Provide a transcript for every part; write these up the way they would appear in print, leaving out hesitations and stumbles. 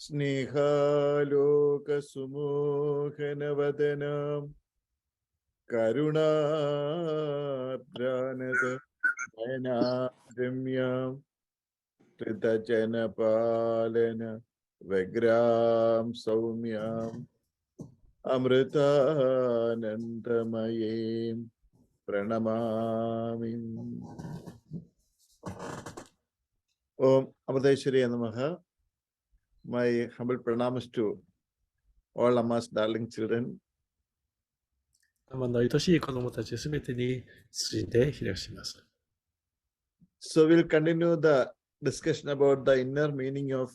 സ്നേഹാലോകസുമോഹനവദനം കരുണാദ്രാനത നയനാരമ്യം ത്രിതജനപാലന വ്യഗ്രാം സൗമ്യം അമൃതാനന്ദമയീം പ്രണമാമി. ഓം അമൃതേശ്വരി നമഃ. My humble pranams to all Amma's darling children. 天の愛しい子供たちすべてに謹んでひれ伏します。So we'll continue the discussion about the inner meaning of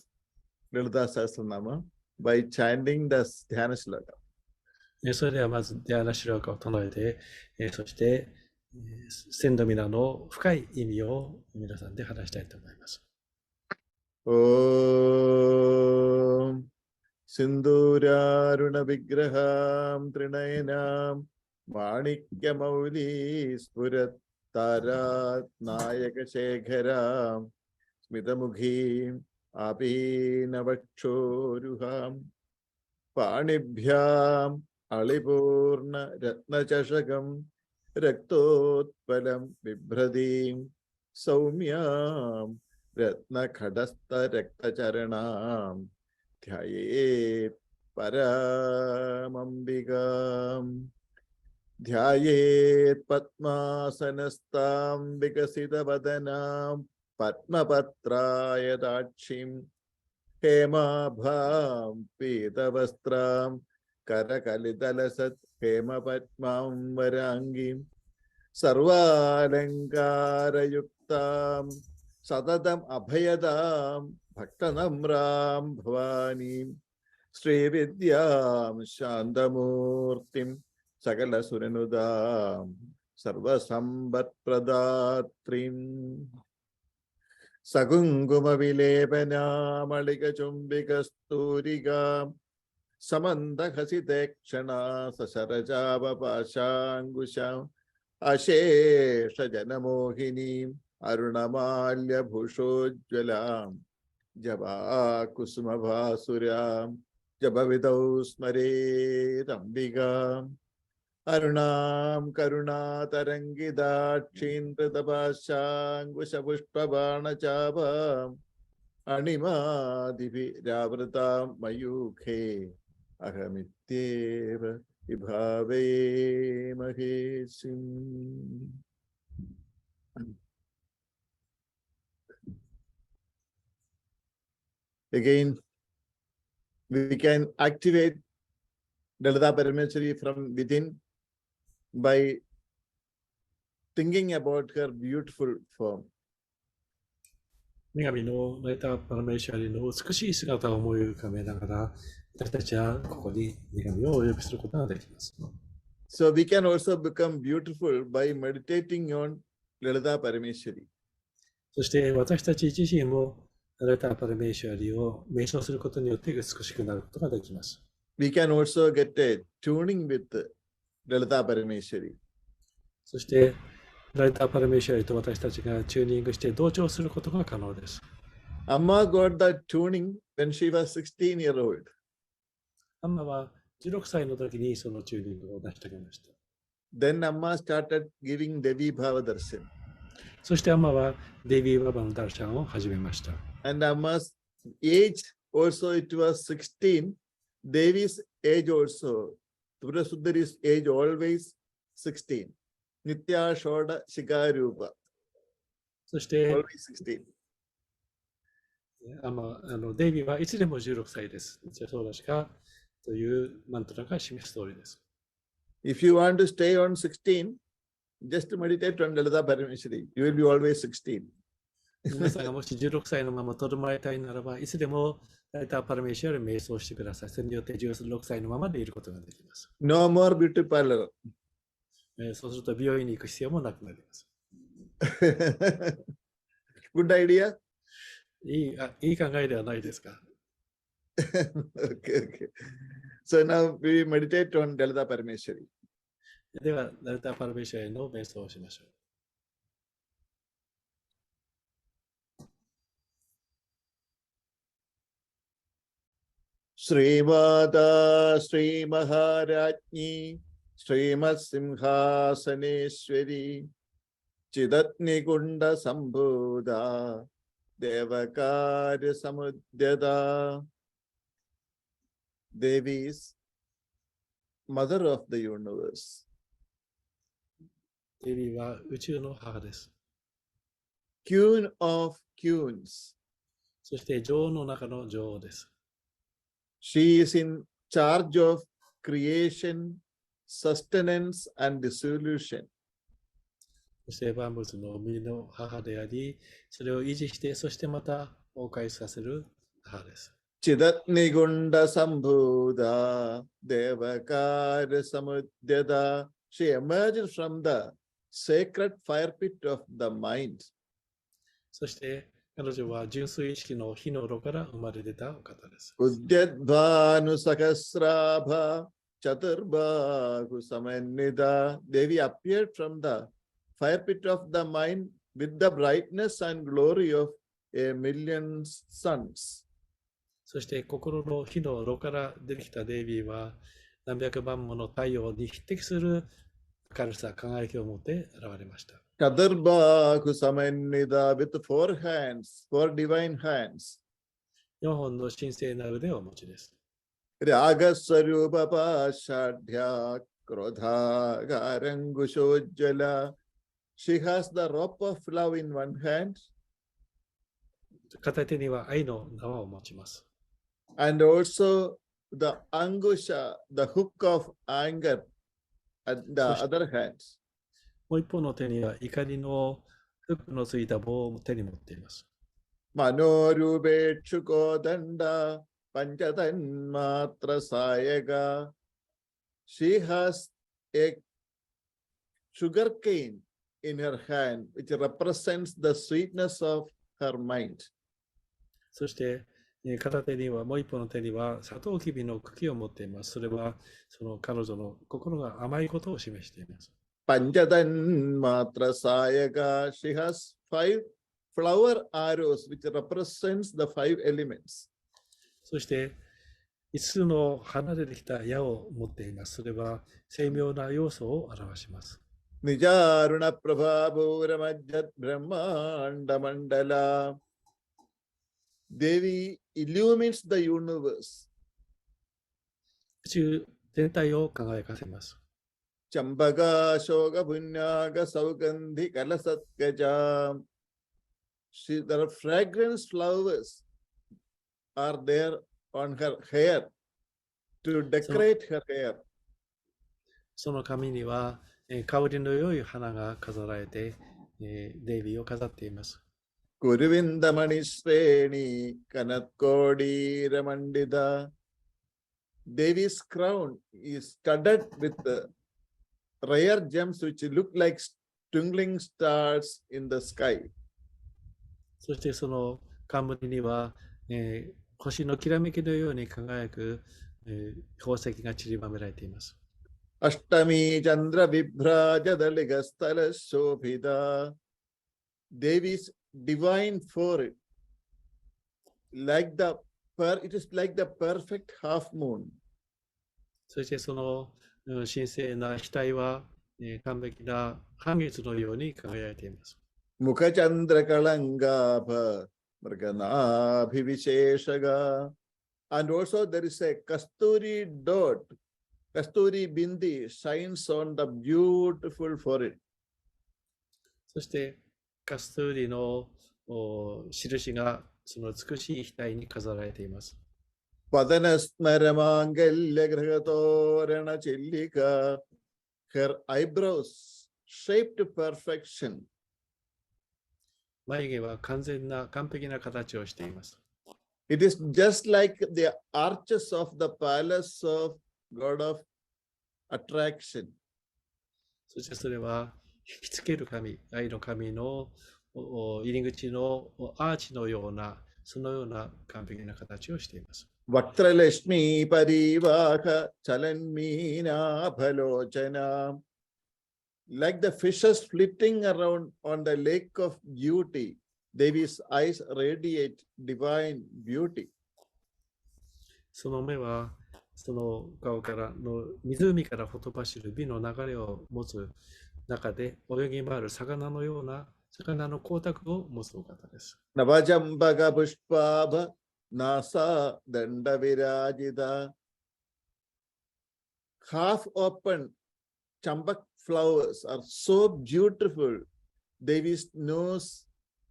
Lalita Sahasranama by chanting the Dhyana Shloka. それではまずディアナシローカを唱えて、そして千度皆の深い意味を皆さんで話したいと思います。Om Sinduraruna Vigraham Trinayanam Manikya Mauli Spurat Tarat Nayaka Shekharam Smitamukhim Apinavakshoruham Panibhyam Alipurna Ratnachashakam Raktotpalam Vibhradim Saumyam Ratnakhadastha Raktacharanam Dhyayet Paramambikam Dhyayet Padmasanastam Vikasitavadanam Padmapatrayatachim Hemabham Pitavastram Karakalidalasat Hemapadmam Varangim Sarvalankara Sadatam Abhayadam Bhaktanamram Bhavanim Sri Vidyam Shandamurtim Sakala Surenudam Sarvasambat Pradatrim Sagunguma Vilepana Malika Chumbika Sturika Samanda Hasitekshana Sasarajava Pashangusham Ashesha Janamohinim Arunamalya Bhushojwalam Java Kusuma Bhasuryam Jabavidau Smare Rambika Arunam Karuna Tarangida Chindratabashangusha Pushpabana Chava Anima Divi Ravrata Mayukhe Ahamityeva Vibhave Mahesim. Again, we can activate Lalita Parameshwari from within by thinking about her beautiful form. 女神のライターパラメーシャリの美しい姿を思い浮かべながら、私たちはここに女神をお呼びすることができます。So we can also become beautiful by meditating on Lalita Parameshwari. そして私たち自身もライターパラメーシャリを瞑想することによって美しくなることができます。We can also get a tuning with Lalita Parameshwari. そしてライターパラメーシャリと私たちがチューニングして同調することが可能です。Amma got that tuning when she was 16 years old. アンマは16歳の時にそのチューニングを成し遂げました。Then Amma started giving Devi Bhava Darshan. そしてアンマはデビーババのダルシャンを始めました。And Amma's age also it was 16. Devi's age also. Purasudari's age always 16. Nitya Shoda Shikarupa. そして、always 16. デイビーはいつでも16歳です。そうだしかというマントラが示す通りです。If you want to stay on 16, just meditate on Lalita Parameshwari. You will be always 16. 皆さんがもし16歳のままとどまりたいならば、いつでもライターパラメーシャル瞑想してください。それによって16歳のままでいることができます。No more beauty parlor. そうすると美容院に行く必要もなくなります。Good idea? いい考えではないですか。Okay. So now we meditate on Lalita Parameshwari. では、ラリターパラメーシャルの瞑想をしましょう。Srimata Sri Maharajni Srimat Simhasaneshwari Chidatni Gunda Sambhuda Devakarya Samudyada. Devi is mother of the universe. デビーは宇宙の母です。Queen of queens. そして女王の中の女王です。She is in charge of creation, sustenance, and dissolution. そして万物の生みの母であり、それを維持して、そしてまた崩壊させる母です。Chidatni Gunda Sambhuda Devakara Samudyada. She emerged from the sacred fire pit of the mind. そして彼女は純粋意識の火の炉から生まれ出たお方です。Udyadvanu Sakasrabha Chaturbahu Samannida. Devi appeared from the fire pit of the mind with the brightness and glory of a million suns. そして心の火の炉から出てきたデイビーは何百万もの太陽に匹敵する明るさ、輝きを持って現れました。Chaturbahu Samannida with four hands, four divine hands. 4本の神聖な腕をお持ちです。Ragaswarupa Pashadhya Krodha Garangushojjala. She has the rope of love in one hand. 片手には愛の縄を持ちます。And also the angusha, the hook of anger at the other hand. もう一方の手には怒りのフックのついた棒を手に持っています。Manorube Chukodanda Panchatan Matra Sayaga. She has a sugar cane in her hand, which represents the sweetness of her mind. そして片手には、もう一方の手にはサトウキビの茎を持っています。それはその彼女の心が甘いことを示しています。Panchatan Matra Sayaga. She has 5 flower arrows which represents the 5 elements. そして5つの花でできた矢を持っています。それは精妙な要素を表します。Nijaruna Prabhavura Majjat Brahmanda Mandala. Devi illumines the universe. 宇宙全体を輝かせます。Chambaga Shoga Punyaga Saugandhi Kalasatkaja. There are fragrance flowers are there on her hair to decorate her hair. その髪には香りの良い花が飾られて、デイビーを飾っています。Kuruvindamani Sreni Kanatkodi Ramandida. Devi's crown is studded with rare gems which look like twinkling stars in the sky. そしてその冠には、星のきらめきのように輝く、宝石が散りばめられています。Ashtami Chandra Vibhraja Daligastala Shobhida. Devi's divine forehead, it is like the perfect half moon. そしてその神聖な額は、完璧な半月のように輝いています。Mukha Chandra Kalangabha Mrgana Bhivisheshaga. And also there is a Kasturi dot, Kasturi Bindi shines on the beautiful forehead. そしてカストゥーリの印がその美しい額に飾られています。Padanasmaramangalya Gragatorana Chillika. Her eyebrows shaped to perfection. 眉毛は完璧な形をしています。It is just like the arches of the palace of God of attraction. そしてそれは引きつける神、愛の神の入り口のアーチのような、そのような完璧な形をしています。Vaktralashmi Parivaka Chalanmina Bhalochana. Like the fishes flitting around on the lake of beauty, Devi's eyes radiate divine beauty. その目は、その顔からの湖からほとばしる美の流れを持つ中で泳ぎ回る魚のような魚の光沢を持つお方です。Navajambaka Pushpabha Nasa Danda Virajita. Half open chambak flowers are so beautiful. Devi's nose,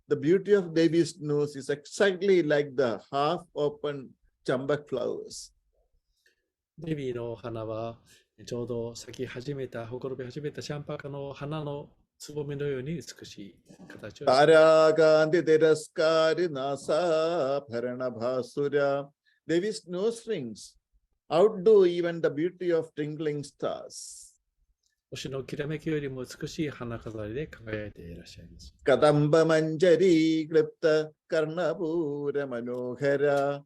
the beauty of Devi's nose is exactly like the half open chambak flowers. デビの花はちょうど咲き始めた、ほころび始めたシャンパカの花のつぼみのように美しい形をしています。Taragandhi Tiraskari Nasa Bharana Bhasura. Devi's nose rings outdo even the beauty of twinkling stars. 星のきらめきよりも美しい花飾りで輝いていらっしゃいます。Kadamba Manjari Klipta Karnapura Manohara.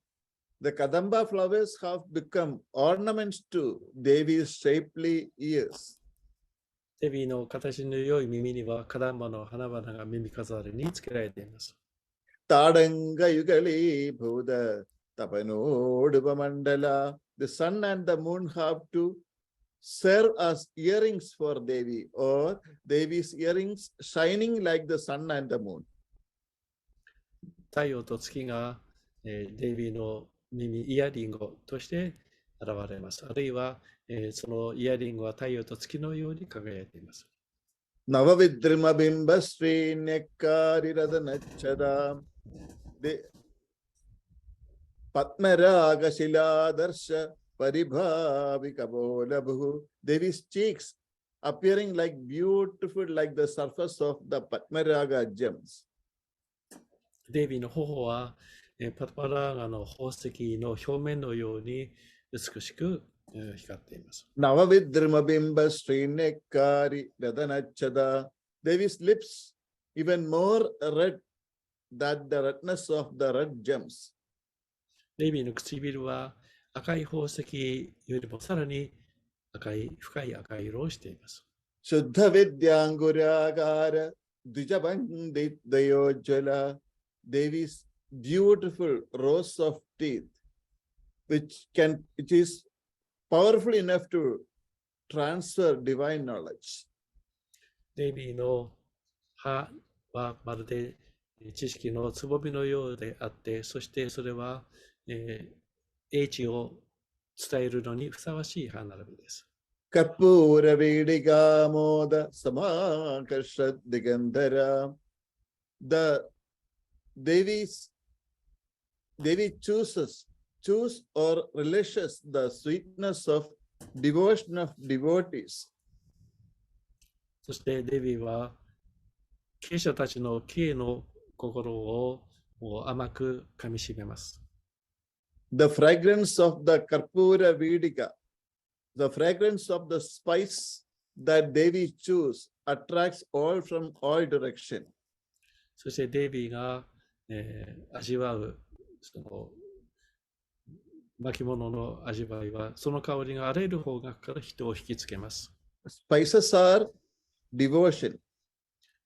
The Kadamba flowers have become ornaments to Devi's shapely ears. デビの形の良い耳にはカダンバの花々が耳飾りにつけられています。Tadanga Yugali Buddha Tapanodupa Mandala. The sun and the moon have to serve as earrings for Devi, or Devi's earrings shining like the sun and the moon. 太陽と月が、デビの耳、イヤリングとして現れます。あるいは、そのイヤリングは太陽と月のように輝いています。Navavidrima Bimba Sri Nekari Radhanachada. Padmaraga Shiladarsha Paribhavikabolabu. Devi's cheeks appearing like beautiful like the surface of the Padmaraga gems. デビの頬は、パトマラーガの宝石の表面のように美しく光っています。Navavidrima Bimba Srinekari Radhanachada. Devi's lips even more red than the redness of the red gems. デビの唇は赤い宝石よりもさらに深い赤い色をしています。Shuddha Vidyanguragara Dijabandit Dayojala. Devi's beautiful rows of teeth, which is powerful enough to transfer divine knowledge. デビの歯はまるで知識のつぼみのようであって、そしてそれは、英知を伝えるのにふさわしい歯並びです。Karpura Vidiga Moda Samakashat Digandhara. The Devi choose or relishes the sweetness of devotion of devotees. そしてデビは経営者たちの敬の心を甘く噛みしめます。The fragrance of the Karpura Vidika, the fragrance of the spice that Devi choose attracts all from all direction. そしてデビが、味わうその巻物の味わいは、その香りがあらゆる方角から人を引きつけます。Spices are devotion.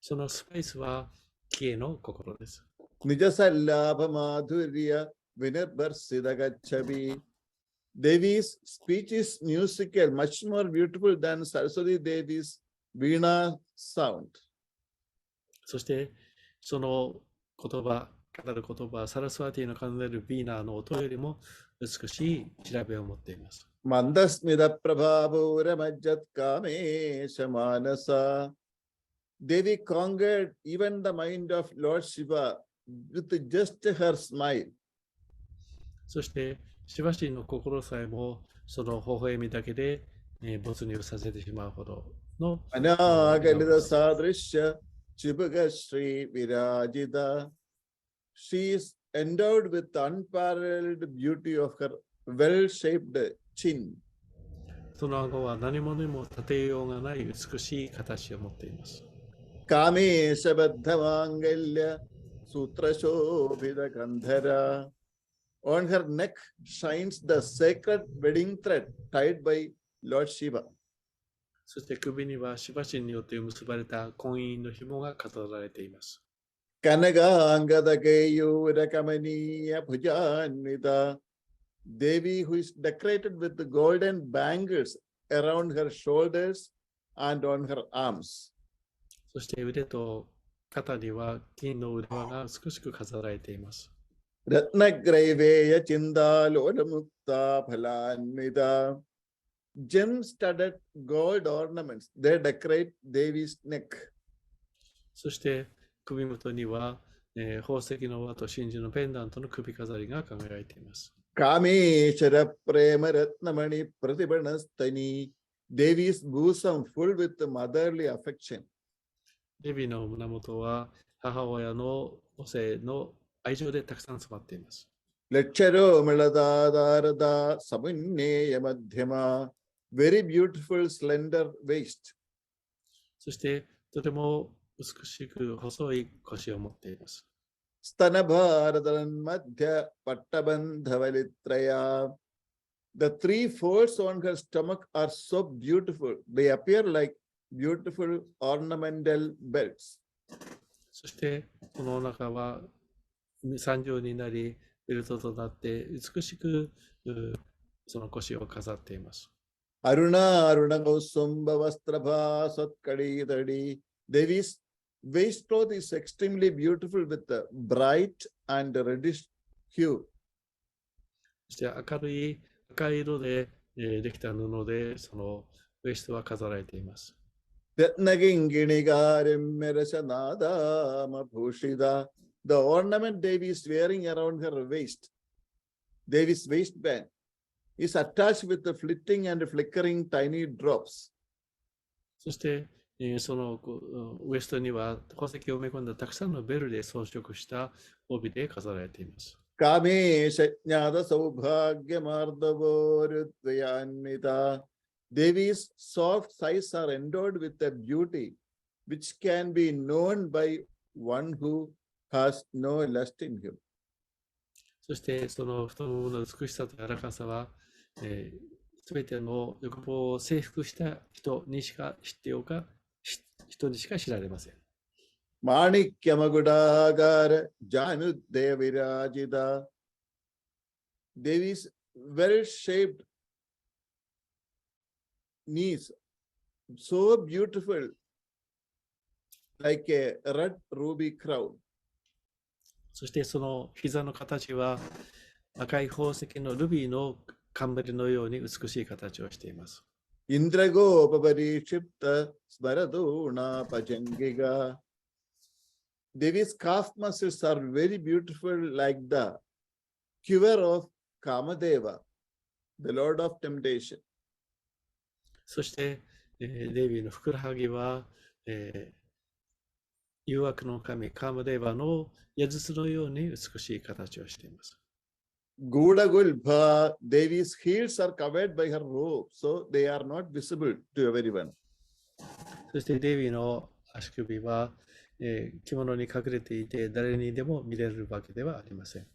そのスパイスは喜恵の心です。Nijasallabha madhurya vinirbarsidagachavi. Devi's speech is musical, much more beautiful than Saraswati Devi's Veena sound. そしてその言葉、語る言葉、サラスワティの奏でるビーナーの音よりも美しい調べを持っています。Mandasmida Prabhavura Majjat Kamesha Manasa. Devi conquered even the mind of Lord Shiva with just her smile. そしてシバ神の心さえもその微笑みだけで、没入させてしまうほどの。Anagalita Sadrisha Chibuga Sri Virajita. She is endowed with the unparalleled beauty of her well-shaped chin. その顎は何者にも立てようがない美しい形を持っています。Kamesha Baddhamangalya Sutra Shobhita Gandhara. On her neck shines the sacred wedding thread tied by Lord Shiva. そして首にはシバ神によって結ばれた婚姻の紐が飾られています。Kanaga Angada Keyura Kamaniya Pujanita. Devi who is decorated with the golden bangles around her shoulders and on her arms. そして腕と肩には金の腕輪が美しく飾られています。Ratnagraiveya Chindalola Mukta Phalanmita. Gem-studded gold ornaments, they decorate Devi's neck. そして首元には、宝石の輪と真珠のペンダントの首飾りが輝いています。Kameshara Prema Ratnamani Pratibhanastani. Devi's bosom full with motherly affection. デビの胸元は母親の母性の愛情でたくさん詰まっています。Leccharo Miladada Samunneya Madhyama. Very beautiful slender waist. そしてとても美しく細い腰を持っています。Stanabharadaran Madhya Pattabandhavalitraya. The three folds on her stomach are so beautiful. They appear like beautiful ornamental belts. そしてこのお腹は三重になり、ベルトとなって美しくその腰を飾っています。Aruna Aruna Gausamba Vastrabha Satkadi Tadi. Devi's waist cloth is extremely beautiful with a bright and reddish hue. そして明るい赤い色でできた布でそのウエストは飾られています。Ratnaginginigarim Merasanada Mabhushida. The ornament Devi is wearing around her waist, Devi's waistband, is attached with the flitting and flickering tiny drops. そして、そのウエストには宝石を埋め込んだたくさんのベルで装飾した帯で飾られています。Kame Shatnyada Saubhagya Mardavoruddhayanmita. Devi's soft thighs are endowed with a beauty which can be known by one who has no lust in him. そしてその太ももの美しさと柔らかさは、すべての欲望を征服した人にしか知っておか、人にしか知られません。Manikyamagudagara Janudevirajita. Devi's well-shaped knees, so beautiful, like a red ruby crown. そしてその膝の形は赤い宝石のルビーの冠のように美しい形をしています。Indragopaparichipta Smaraduna Pajangiga. Devi's calf muscles are very beautiful, like the quiver of Kamadeva, the Lord of Temptation. そして、デビーのふくらはぎは、誘惑の神カーマデーバの矢筒のように美しい形をしています。Guda Gulbha, Devi's heels are covered by her robe, so they are not visible to everyone. そしてデビーの足首は、着物に隠れていて誰にでも見れるわけではありません。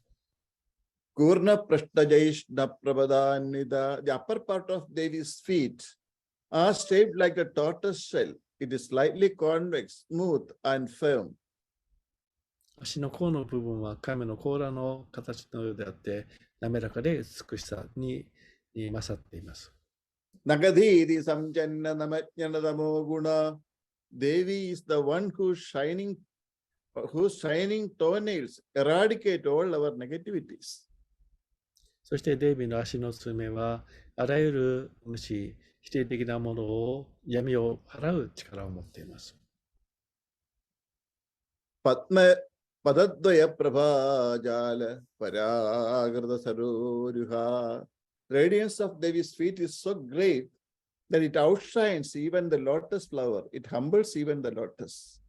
Kurna Prashtajaishna Prabhadanida, the upper part of Devi's feet are shaped like a tortoise shell. It is slightly convex, smooth, and firm. 足の甲の部分は亀の甲羅の形のようであって、滑らかで美しさに勝っています。Nagadhidi Samjanna Namatyanadamo Guna. Devi is the one whose shining toenails eradicate all our negativities. そしてデイビーの足の爪はあらゆる無視、否定的なものを闇を払う力を持っています。Padadvaya Prabhajala Paragrada Saroruha. Radiance of Devi's feet is so great that it outshines even the lotus flower. It humbles even the lotus.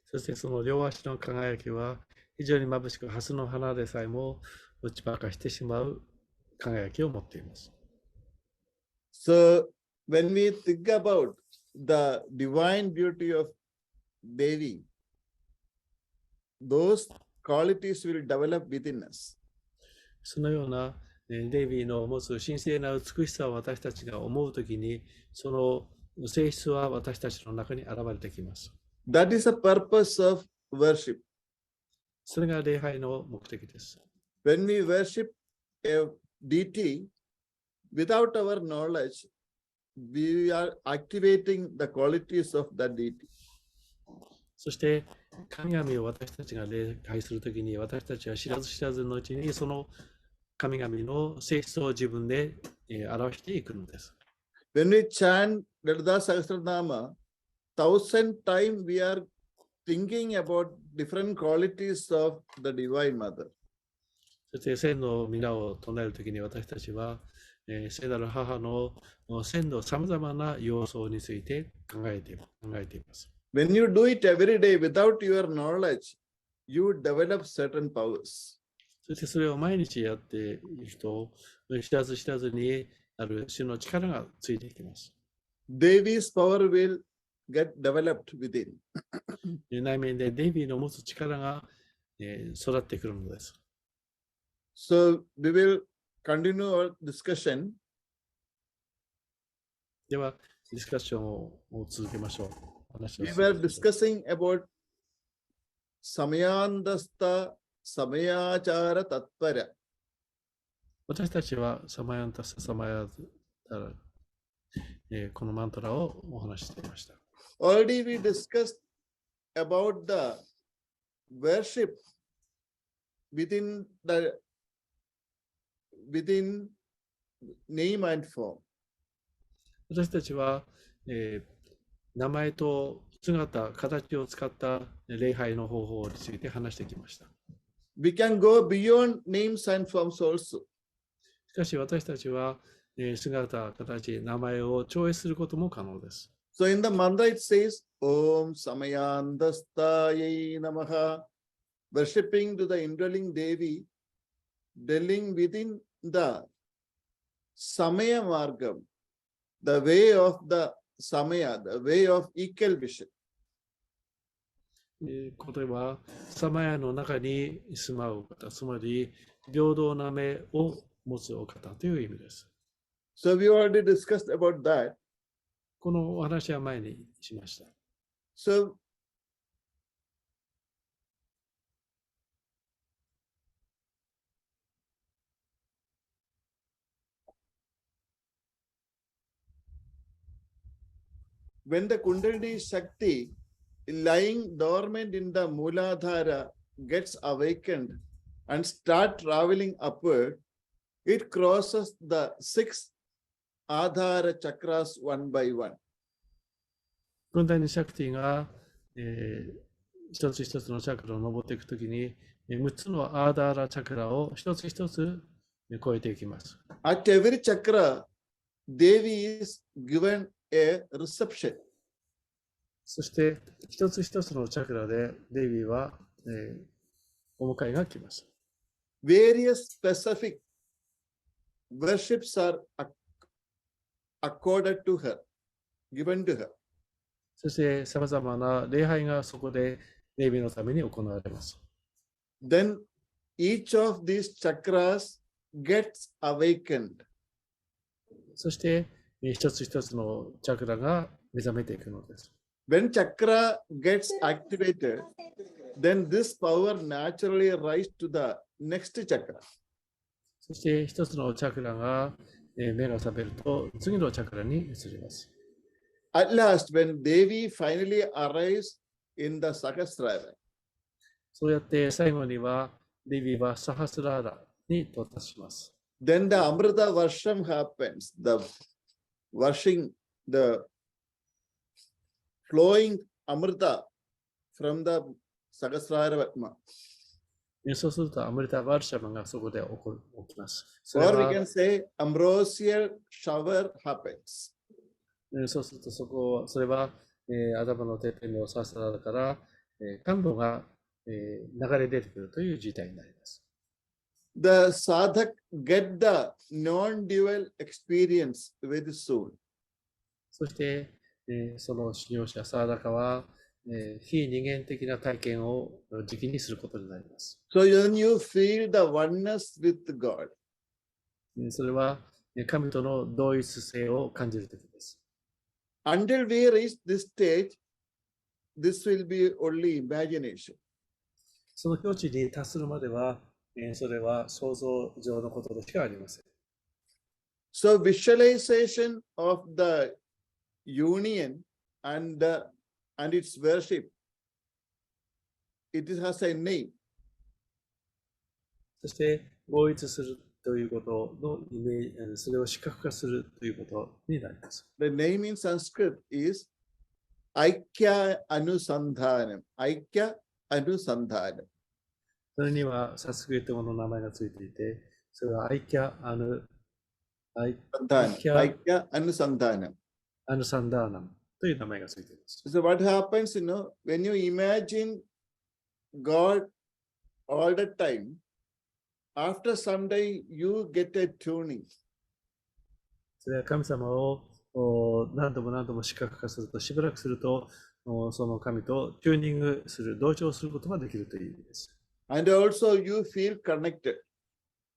そしてその両足の輝きは非常に眩しく、蓮の花でさえも打ち負かしてしまう輝きを持っています。So when we think about the divine beauty of Devi, those qualities will develop within us. そのようなデイビーの持つ神聖な美しさを私たちが思うときに、その性質は私たちの中に現れてきます。That is the purpose of worship. それが礼拝の目的です。When we worship a deity, without our knowledge, we are activating the qualities of the deity. そして神々を私たちが礼拝するときに、私たちは知らず知らずのうちにその神々の性質を自分で表していくのです。When we chant Lalita Sahasranama, 1,000 times we are thinking about different qualities of the Divine Mother. そして千の皆を唱えるときに私たちは、聖なる母の千のさまざまな要素について考えています。When you do it every day without your knowledge, you develop certain powers. そしてそれを毎日やっていると、知らず知らずにある種の力がついていきます。Devi's power will get developed within. 内面でデイビーの持つ力が育ってくるのです。So we will continue our discussion. では、ディスカッションを続けましょう。We were discussing about Samayandasta Samayachara Tatpara. 私たちはサマヤンタスサマヤタラ、このマントラをお話ししていました。Already we discussed about the worship within name and form. 私たちは、名前と姿、形を使った礼拝の方法について話してきました。We can go beyond names and forms also. しかし私たちは、姿、形、名前を超越することも可能です。So in the mantra it says, Om Samayandastayai Namaha, worshipping to the indwelling Devi, dwelling within the Samaya Margam, the way of the Samaya, the way of equal vision. これは、サマヤの中に住まう方、つまり平等な目を持つお方という意味です。So we already discussed about that. このお話は前にしました。So when the Kundalini Shakti lying dormant in the Mooladhara gets awakened and start traveling upward, it crosses the 6 Adhara chakras one by one. クンダニシャクティが、一つ一つのチャクラを登っていくときに、6つのアーダーラチャクラを一つ一つ超えていきます。At every chakra, Devi is given a reception. そして一つ一つのチャクラでデイビーは、お迎えが来ます。Various specific worships are accorded to her, given to her. そしてさまざまな礼拝がそこでデイビーのために行われます。Then each of these chakras gets awakened. そして一つ一つのチャクラが目覚めていくのです。When chakra gets activated, then this power naturally rises to the next chakra. そして一つのチャクラが目が覚めると次のチャクラに移ります。At last, when Devi finally arrives in the Sahasrara, そうやって最後にはデビーはサハスラーラに到達します。then the Amrita Varsham happens, the washing, the flowing Amrita from the Sahasrara Vatma. そうするとアムリタ・バルシャマがそこで起きます。Or we can say ambrosial shower happens. そうするとそれは、頭のてっぺんのサハスラーラから、甘露が、流れ出てくるという事態になります。The sadhak get the non-dual experience very soon. そして、その修行者サーダカは、非二元的な体験を時期にすることになります。So when you feel the oneness with God, それは神との同一性を感じるときです。until we reach this stage, this will be only imagination. その境地に達するまでは、それは想像上のことでしかありません。So visualization of the union and its worship, it has a name. そして合一するということのイメージ、それを視覚化するということになります。The name in Sanskrit is Aikya Anusandhanam. Aikya Anusandhanam. それにはサンスクリット語の名前がついていて、それはアイキャアヌAnusandhanam. サンダーナムという名前がついています。So what happens, when you imagine God all the time, after some day you get a tuning. それは神様を何度も何度も視覚化すると、しばらくすると、その神とチューニングする、同調することができるという意味です。And also you feel connected.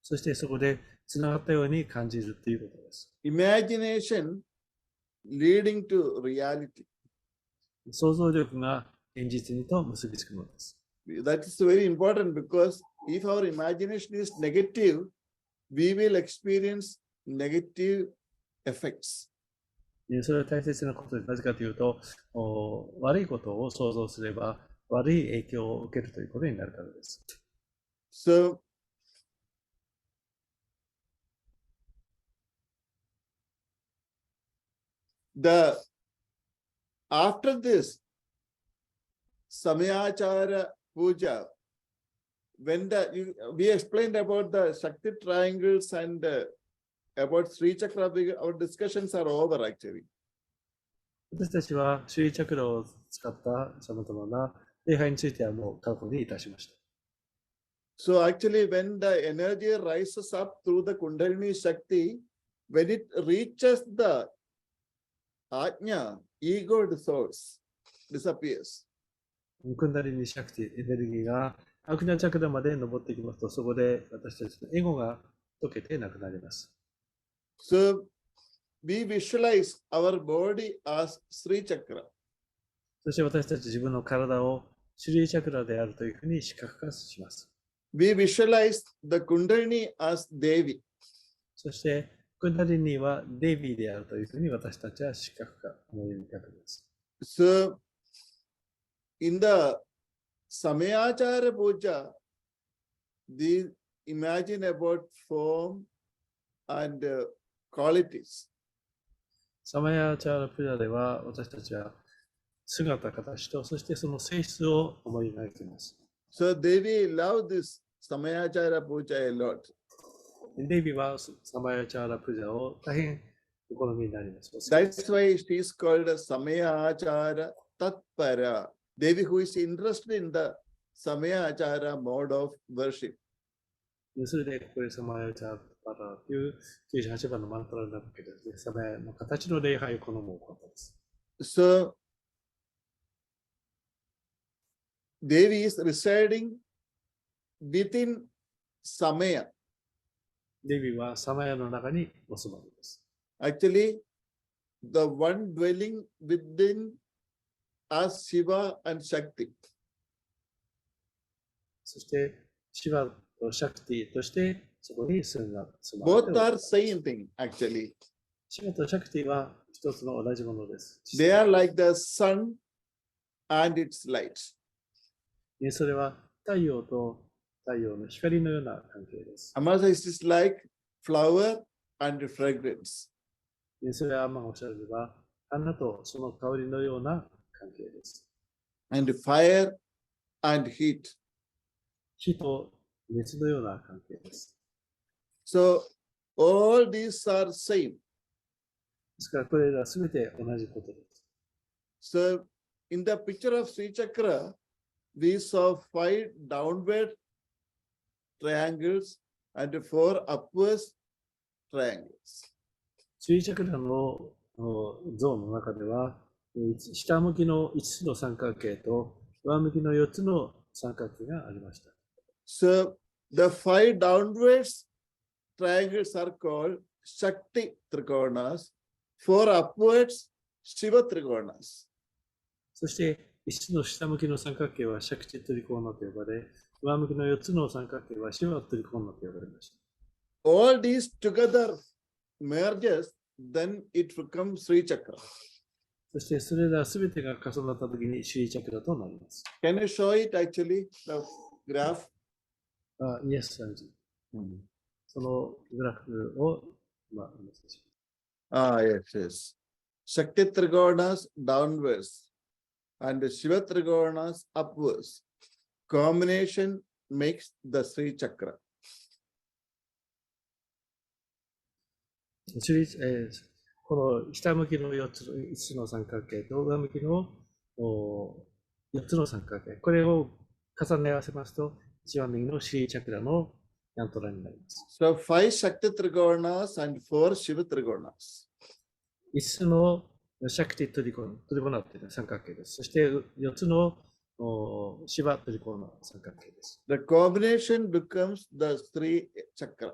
そしてそこでつながったように感じるということです。Imagination leading to reality. 想像力が現実にと結びつくのです。That is very important because if our imagination is negative, we will experience negative effects. それは大切なことで、なぜかというと、悪いことを想像すれば悪い影響を受けるということになるからです。So, after this Samayachara Puja, when we explained about the Shakti triangles and about Sri Chakra, our discussions are over actually. 私たちはシュリーチャクラを使ったさまざまな礼拝についてはもう過去にいたしました。So actually when the energy rises up through the Kundalini Shakti, when it reaches the Ajna, ego disappears. クンダリニシャクティ、エネルギーがアクニャチャクラまで登ってきますと、そこで私たちのエゴが溶けてなくなります。So we visualize our body as Sri Chakra. そして私たち自分の体をシュリーチャクラであるというふうに視覚化します。We visualize the Kundalini as Devi. そしてクンダリニはデビーであるというふうに私たちは視覚化、思い描くんです。So in the Samayachara Puja, they imagine about form and qualities. サマヤチャーラプジャでは私たちは姿、形と、そしてその性質を思い描いています。So Devi loved this Samayachara Puja a lot. デビはサマヤチャーラプジャを大変お好みになります。That's why she is called a Samayachara Tatpara. Devi who is interested in the Samayachara mode of worship. それでここでサマヤチャーラという98番のマントラになるわけですね。サマヤの形の礼拝を好むお方です。So Devi is residing within Samaya. デビはサマヤの中にお住まいです。Actually, the one dwelling within as Shiva and Shakti. そして、シヴァとシャクティとしてそこに住んだ。Both are same thing, actually. シヴァとシャクティは一つの同じものです。They are like the sun and its light. それは太陽と太陽の光のような関係です。Amma says it is like flower and fragrance. それはアンマがおっしゃるのは、花とその香りのような関係です。And fire and heat. 火と熱のような関係です。So all these are same. ですからこれらすべて同じことです。So in the picture of Sri Chakra, we saw 5 downward triangles and 4 upward triangles. シュリーチャクラの像の中では、下向きの5つの三角形と上向きの4つの三角形がありました。So the 5 downwards triangles are called Shakti Trikonas, 4 upwards Shiva Trikonas. そして5つの下向きの三角形はシャクチトリコーナと呼ばれ、上向きの4つの三角形はシワトリコーナと呼ばれました。All these together merges, then it becomes Sri Chakra. そしてそれらすべてが重なったときにシュリーチャクラとなります。Can you show it actually, the graph? Yes, Sanji. そのグラフを、yes, yes. Shakti Trigonas downwards and Shiva Trigonas upwards. Combination makes the Sri Chakra. この下向きの5つの三角形と上向きの4つの三角形、これを重ね合わせますと、一番右のシリチャクラのマントラになります。So 5 Shakti Trigonas and 4 Shiva Trigonas. 5つのシャクティトリコナという三角形です。そして4つのシバトリコナ三角形です。The combination becomes the Sri Chakra.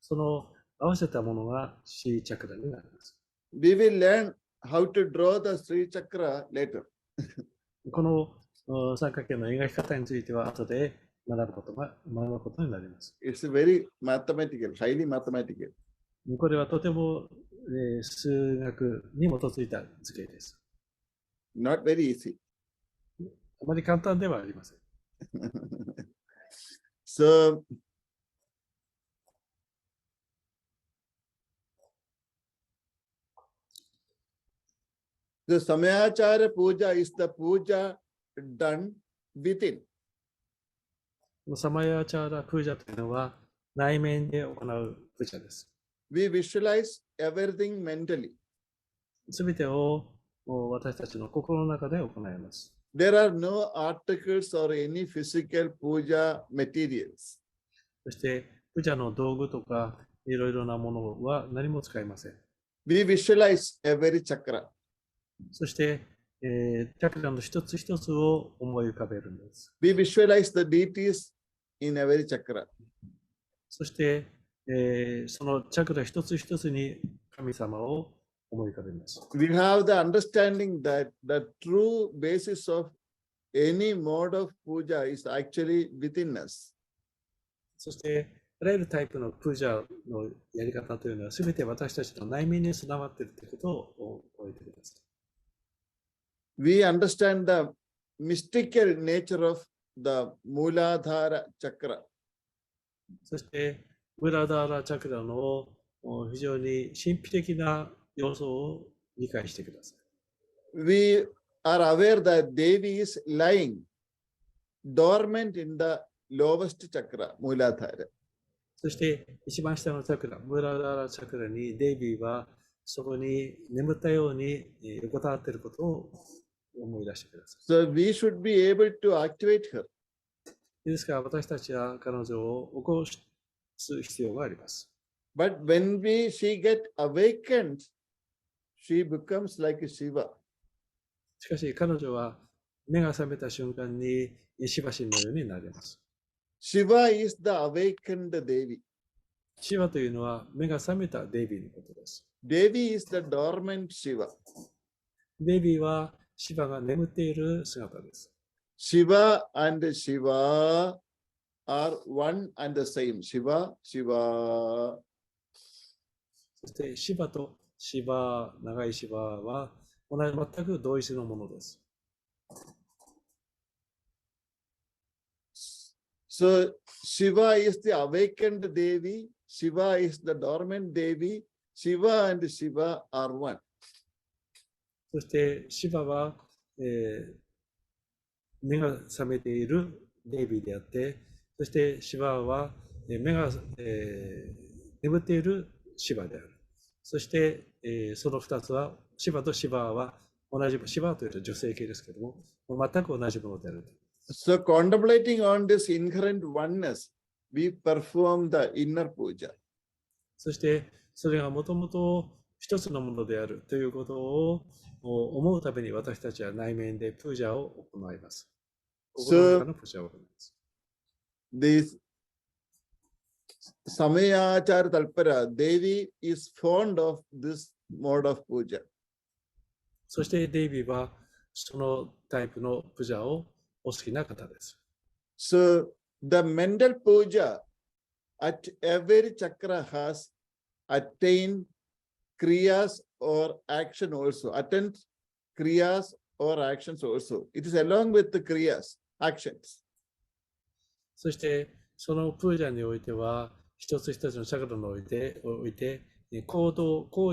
その合わせたものがシリチャクラになります。We will learn how to draw the Sri Chakra later. この三角形の描き方については後で学ぶことになります。It's very mathematical, highly mathematical. これはとても数学に基づいた図形です。Not very easy. あまり簡単ではありません。So, the Samayachara Puja is the puja done within. サマヤチャーラプージャというのは内面で行うプージャです。We visualize everything mentally. すべてを私たちの心の中で行います。There are no articles or any physical puja materials. そして、プージャの道具とかいろいろなものは何も使いません。We visualize every chakra. そして、チャクラの一つ一つを思い浮かべるんです。We visualize the deities in every chakra. そして、そのチャクラ一つ一つに神様を思い浮かべます。We have the understanding that the true basis of any mode of puja is actually within us. そして、あらゆるタイプのプージャのやり方というのは、すべて私たちの内面に備わっているということを覚えてください。We understand the mystical nature of the Muladhara chakra. そして、ムラダーラチャクラの非常に神秘的な要素を理解してください。We are aware that Devi is lying dormant in the lowest chakra, Muladhara. そして、一番下のチャクラ、ムラダーラチャクラにデイビーはそこに眠ったように横たわっていることを思い出してください。So we should be able to activate her. ですから私たちは彼女を起こす必要があります。But when she get awakened, she becomes like a Shiva. しかし彼女は目が覚めた瞬間にシバ神のようになります。Shiva is the awakened Devi. シバというのは目が覚めたデイビーのことです。Devi is the dormant Shiva. デイビーはシバが眠っている姿です。Shiva and Shiva are one and the same. Shiva, Shiva. そしてシバとシバ、長いシバは全く同一のものです。So Shiva is the awakened Devi. Shiva is the dormant Devi. Shiva and Shiva are one. そしてシバは、目が覚めているデイビーであって、そしてシバは目が、眠っているシバである。そして、その2つは、シバとシバは同じ、シバというと女性系ですけれども、全く同じものである。So contemplating on this inherent oneness, we perform the inner puja. そして、それがもともと一つのものであるということを思うために私たちは内面でプージャを行います。So, this Samayachara Talpara, Devi is fond of this mode of puja. そしてデイビーはそのタイプのプジャをお好きな方です。So the mental puja at every chakra has attained kriyas or action also. Attend kriyas or actions also. It is along with the kriyas, actions. そして、そのプージャにおいては、一つ一つのチャクラにおいて、行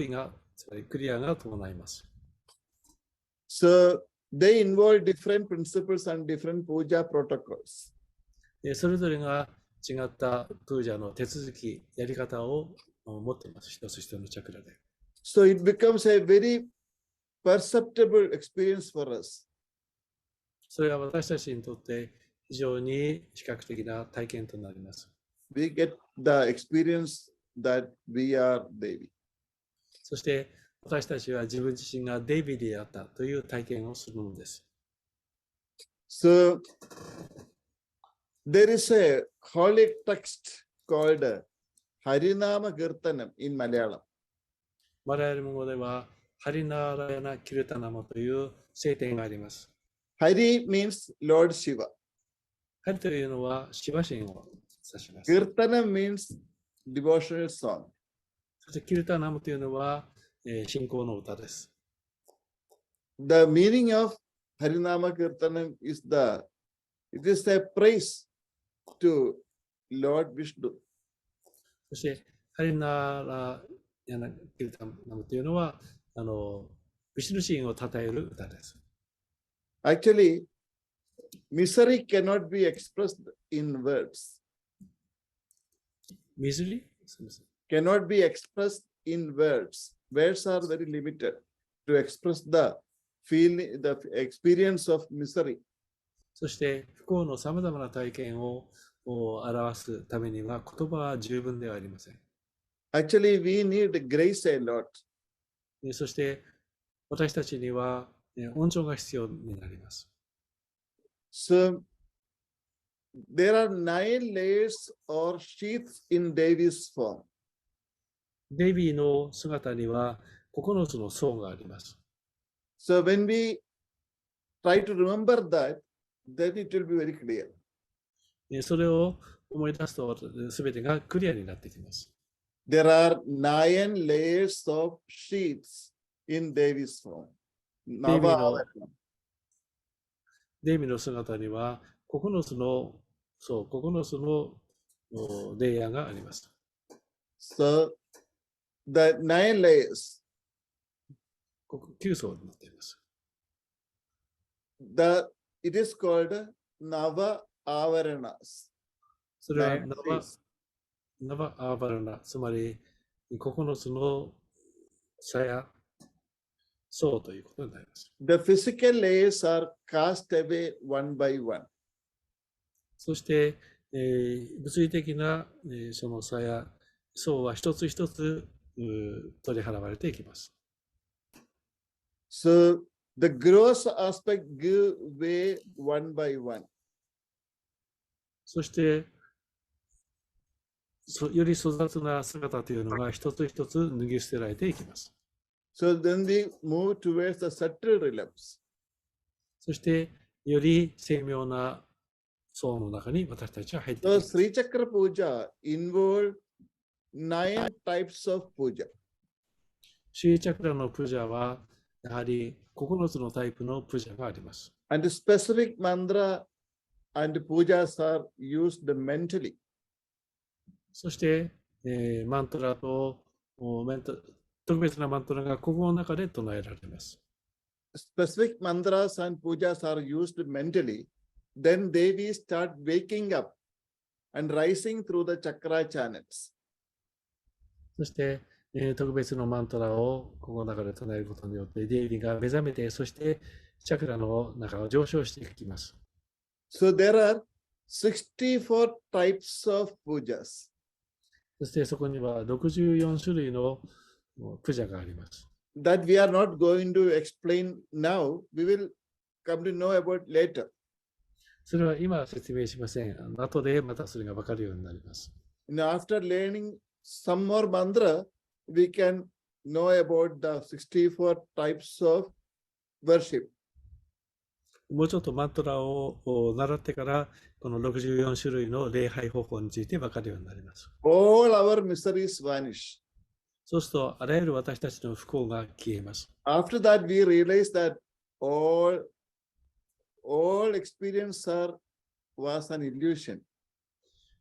為が、つまりクリアが伴います。So they involve different principles and different puja protocols. それぞれが違ったプージャの手続き、やり方を持っています。一つ一つのチャクラで。So it becomes a very perceptible experience for us. それは私たちにとって非常に視覚的な体験となります。We get the experience that we are Devi. そして私たちは自分自身がデイビーであったという体験をするのです。So there is a holy text called Harinama Kirtanam in Malayalam. マラヤルム語ではハリナーラヤナ・キルタナマという聖典があります。Hari means Lord Shiva. ハリというのはシバ神を指します。Kirtanam means devotional song. そしてキルタナムというのは信仰の歌です。The meaning of Harinama Kirtanam is it is a praise to Lord Vishnu. そしてハリナーラヤナ・キルタナムというのはビシュヌ神を称える歌です。Actually, misery cannot be expressed in words. Misery? Cannot be expressed in words. Words are very limited to express the feeling, the experience of misery. そして不幸のさまざまな体験を表すためには言葉は十分ではありません。Actually, we need grace a lot. そして私たちには温情が必要になります。So, there are 9 layers or sheaths in Devi's form. デイビーの姿には9つの層があります。So, when we try to remember that, then it will be very clear. それを思い出すと全てがクリアになってきます。There are 9 layers of sheaths in Devi's form. デイビーの姿には9つのレイヤーがあります。So, the 9 layers. 9層になっています。It is called Nava Avaranas. それはナバアーバラナ、つまり9つの鞘、層ということになります。The physical layers are cast away one by one. そして、物理的な、その鞘、層は一つ一つ取り払われていきます。So, the gross aspect give way one by one. そして、より粗雑な姿というのが一つ一つ脱ぎ捨てられていきます。So, then we move towards the subtle realms. そして、より精妙な層の中に私たちは入っていき So, ます。Sri Chakra Puja involved 9 types of puja. シーチャクラのプジャは、やはり9つのタイプのプジャがあります。And the specific mantra and pujas are used mentally. そして、マントラと特別なマントラが心の中で唱えられます。Specific mantras and pujas are used mentally. Then Devi start waking up and rising through the chakra channels. そして、特別のマントラを心の中で唱えることによって、デイビーが目覚めて、そしてチャクラの中を上昇していきます。So there are 64 types of pujas. そしてそこには64種類のプジャがあります。That we are not going to explain now. We will come to know about later. それは今説明しません。後でまたそれが分かるようになります。After learning some more mantra, we can know about the 64 types of worship. もうちょっとマントラを習ってから、この64種類の礼拝方法について分かるようになります。All our miseries vanish. そうすると、あらゆる私たちの不幸が消えます。After that, we realize that all experience was an illusion.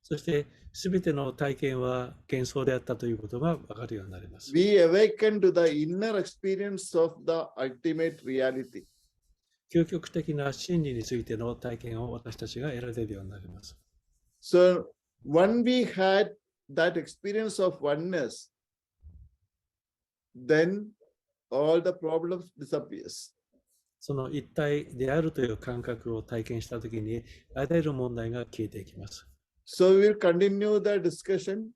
そして、すべての体験は幻想であったということが分かるようになります。We awaken to the inner experience of the ultimate reality. 究極的な真理についての体験を私たちが得られるようになります。So, when we had that experience of oneness, then all the problems disappears. その一体であるという感覚を体験したときに、あらゆる問題が消えていきます。So, we will continue the discussion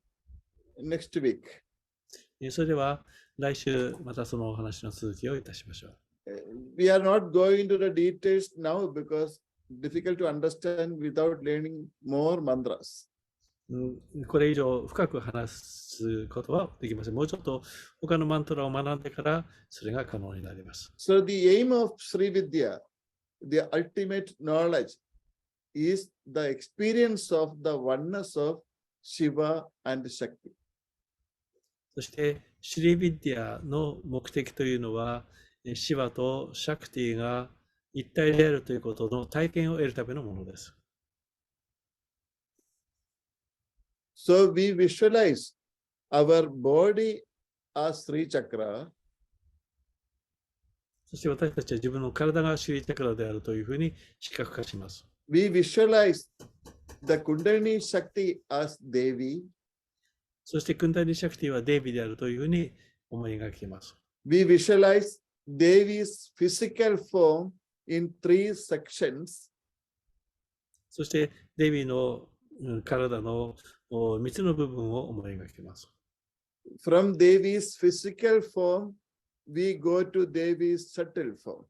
next week. それでは、来週またそのお話の続きをいたしましょう。We are not going into the details now because difficult to understand without learning more mantras. これ以上深く話すことはできません。もうちょっと他のマントラを学んでからそれが可能になります。So the aim of Sri Vidya, the ultimate knowledge, is the experience of the oneness of Shiva and Shakti. そして、シュリービッディアの目的というのは、シヴァとシャクティが一体であるということの体験を得るためのものです。So we visualize our body as Sri Chakra. そして私たちは自分の体がシュリーチャクラであるというふうに視覚化します。We visualize the Kundalini Shakti as Devi. そしてクンダリシャクティはデイビーであるというふうに思い描きます。We visualize Devi's physical form in 3 sections. そしてデイビーの体の3つの部分を思い描きます。From Devi's physical form, we go to Devi's subtle form.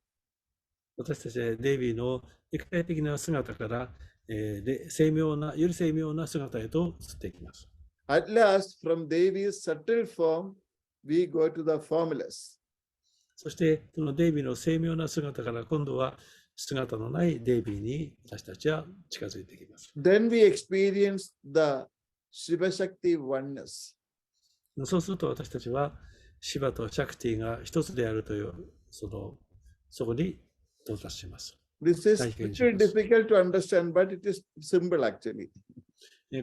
私たちはデイビーの肉体的な姿から、より精妙な姿へと移っていきます。At last, from Devi's subtle form, we go to the formless. そして、そのデイビーの精妙な姿から今度は姿のないデイビーに私たちは近づいていきます。Then we experience the Shiva Shakti oneness. そうすると私たちはシヴァとシャクティが一つであるというそこに到達します。This is little difficult to understand, but it is simple actually.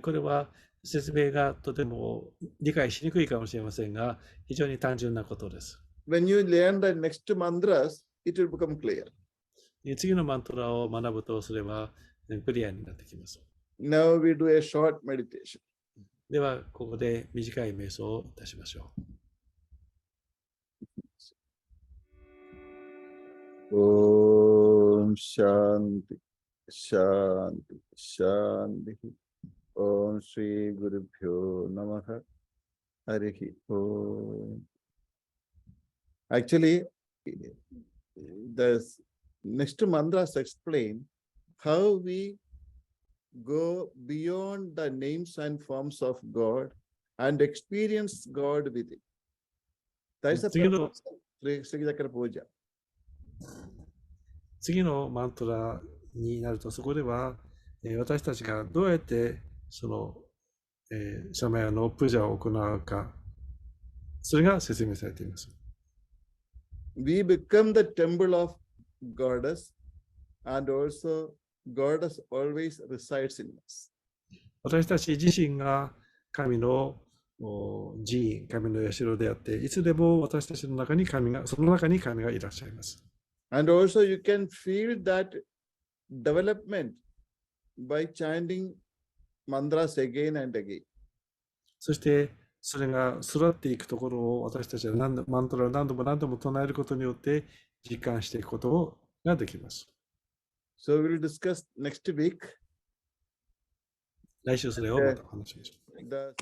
これは説明がとても理解しにくいかもしれませんが、非常に単純なことです。When you learn the next mantras, it will become clear. 次のマントラを学ぶとすればクリアになってきます。Now we do a short meditation. では、ここで短い瞑想をいたしましょう。Om Shanti, Shanti, Shanti. Om Shri Guru Bhyo Namaha. Harihi Om. Actually, the next mantras explain how we go beyond the names and forms of God and experience God with it. That is the purpose of Sri Chakra Puja. 次のマントラになると、そこでは、私たちがどうやってその、シャマヤのプージャを行うか、それが説明されています。We become the temple of Goddess, and also Goddess always resides in us. 私たち自身が神の寺院、神の社であって、いつでも私たちの中にその中に神がいらっしゃいます。And also you can feel that development by chanting mantras again and again. そしてそれが育っていくところを私たちはマントラを何度も唱えることによって実感していくことができます。So we'll discuss next week. 来週それをまたお話しましょう。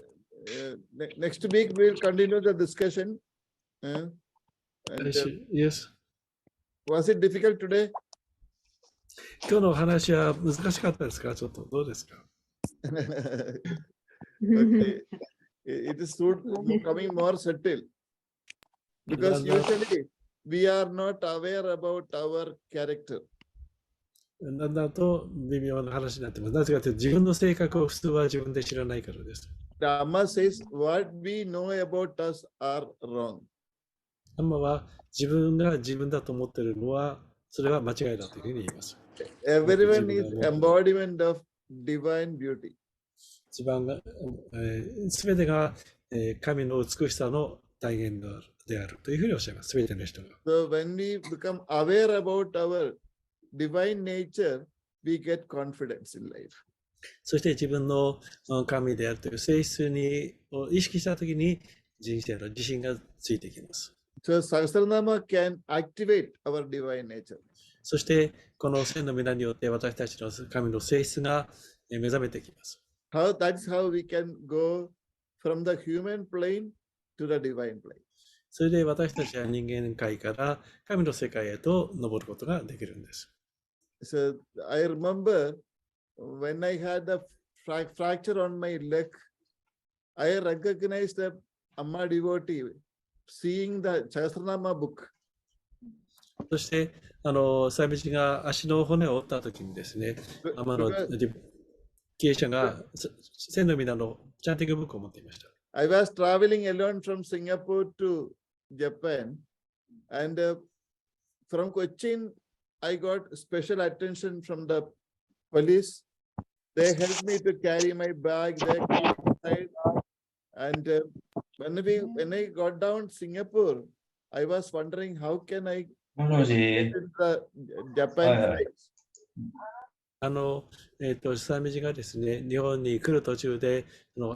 Next week we'll continue the discussion. Yes. Was it difficult today? 今日のお話は難しかったですか？ちょっとどうですか？ Okay. It is becoming more subtle because usually we are not aware about our character. だんだんと微妙な話になってます。なぜかというと、自分の性格を普通は自分で知らないからです。The Amma says, what we know about us are wrong. アンマは自分が自分だと思っているのは、それは間違いだというふうに言います。Everyone is embodiment of divine beauty. 一番が、すべてが、神の美しさの体現であるというふうにおっしゃいます。すべての人が。So when we become aware about our divine nature, we get confidence in life. そして自分の神であるという性質を意識したときに人生の自信がついてきます。So Sahasranama can activate our divine nature. そしてこの千の皆によって私たちの神の性質が目覚めてきます。That's how we can go from the human plane to the divine plane. それで私たちは人間界から神の世界へと登ることができるんです。So I remember when I had a fracture on my leg, I recognized the Amma devotee seeing the Sahasranama book. そして、サイミジが足の骨を折ったときにですね、天の経営者が千の皆のチャンティングブックを持っていました。I was traveling alone from Singapore to Japan, and from Cochin, I got special attention from the police. They helped me to carry my bag. They inside. And when I got down Singapore, I was wondering how can I get in the Japan flights. サイミジがですね、日本に来る途中で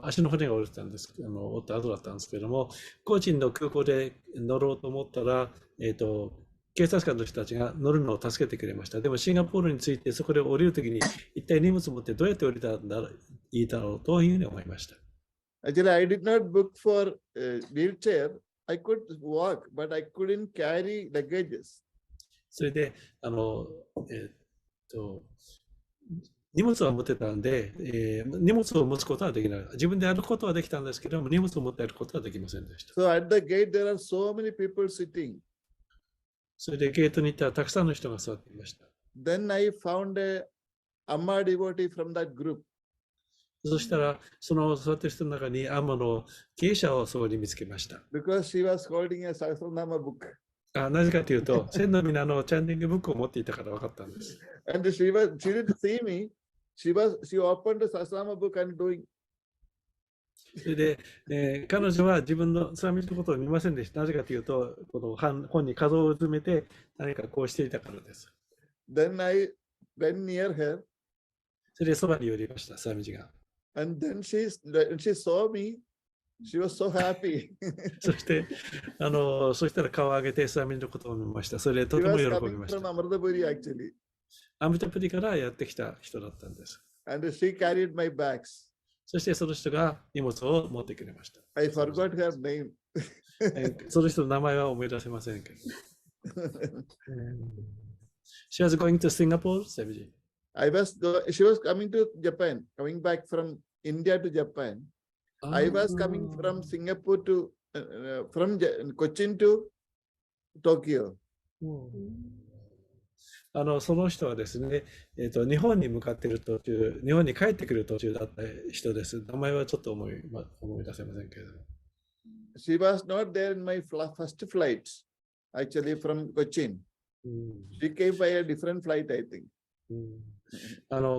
足の骨が折れたんです、折った後だったんですけれども、高知の空港で乗ろうと思ったら、警察官の人たちが乗るのを助けてくれました。でもシンガポールに着いてそこで降りるときに一体荷物を持ってどうやって降りたんだいいだろうというふうに思いました。Actually, I did not book for a wheelchair. I could walk, but I couldn't carry luggages. それで、荷物は持ってたんで、荷物を持つことはできない。自分で歩くことはできたんですけども、荷物を持って歩くことはできませんでした。So at the gate, there are so many people sitting. それでゲートに行ったらたくさんの人が座っていました。Then I found a Amma devotee from that group. そしたら、その座っている人の中にアンマの経営者をそこに見つけました。Because she was holding a Sahasranama book. なぜかというと、千の皆のチャンネリングブックを持っていたから分かったんです。And she didn't see me. She opened the Sahasranama book and doing. それで、彼女は自分のスワミのことを見ませんでした。なぜかというと、この本に数を詰めて何かこうしていたからです。Then I went near her. それでそばに寄りました、スワミジが。And then she saw me. She was so happy. そして、そしたら顔を上げてスワミのことを見ました。それでとても喜びました。From Amritapuri, actually. アムリタプリからやってきた人だったんです。And she carried my bags. そしてその人が荷物を持ってくれました。I forgot her name. その人の名前は思い出せませんけど。She was going to Singapore, Saviji. She was coming to Japan, coming back from India to Japan. I was coming from Singapore to, from Cochin to Tokyo. その人はですね、日本に向かっている途中、日本に帰ってくる途中だった人です。名前はちょっと思い出せませんけれども。She was not there in my first flight, actually from Cochin. She came by a different flight, I think.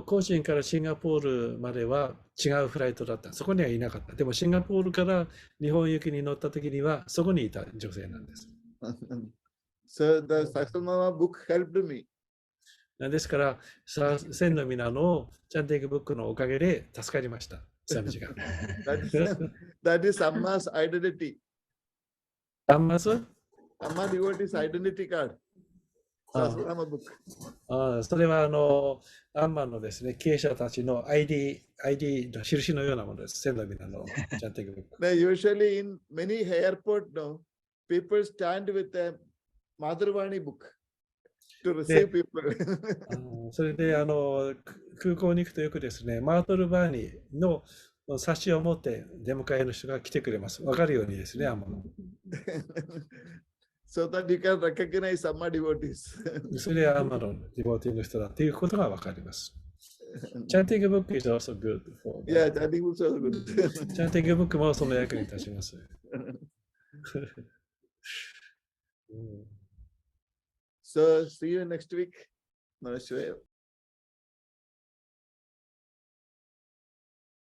コーチンからシンガポールまでは違うフライトだった。そこにはいなかった。でもシンガポールから日本行きに乗った時にはそこにいた女性なんです。So the Sahasranama book helped me. ですから、千の皆のチャンティングブックのおかげで助かりました。That is Amma's identity. Amma devotee's identity card. それはアンマンのですね、経営者たちの ID の印のようなものです。千の皆のチャンティングブック。Usually in many airports, no, people stand with a Madhurvani book to receive people. それで空港に行くとよくですね、マートルバーニーの冊子を持って出迎えの人が来てくれます。わかるようにですね、アンマン。so that you can recognize Amma devotees. それはアンマのディボティの人だっていうことがわかります。チャンティングブック is also good for Yeah, chanting books are good. チャンティングブックもその役に立ちます。So, see you next week. Namaste.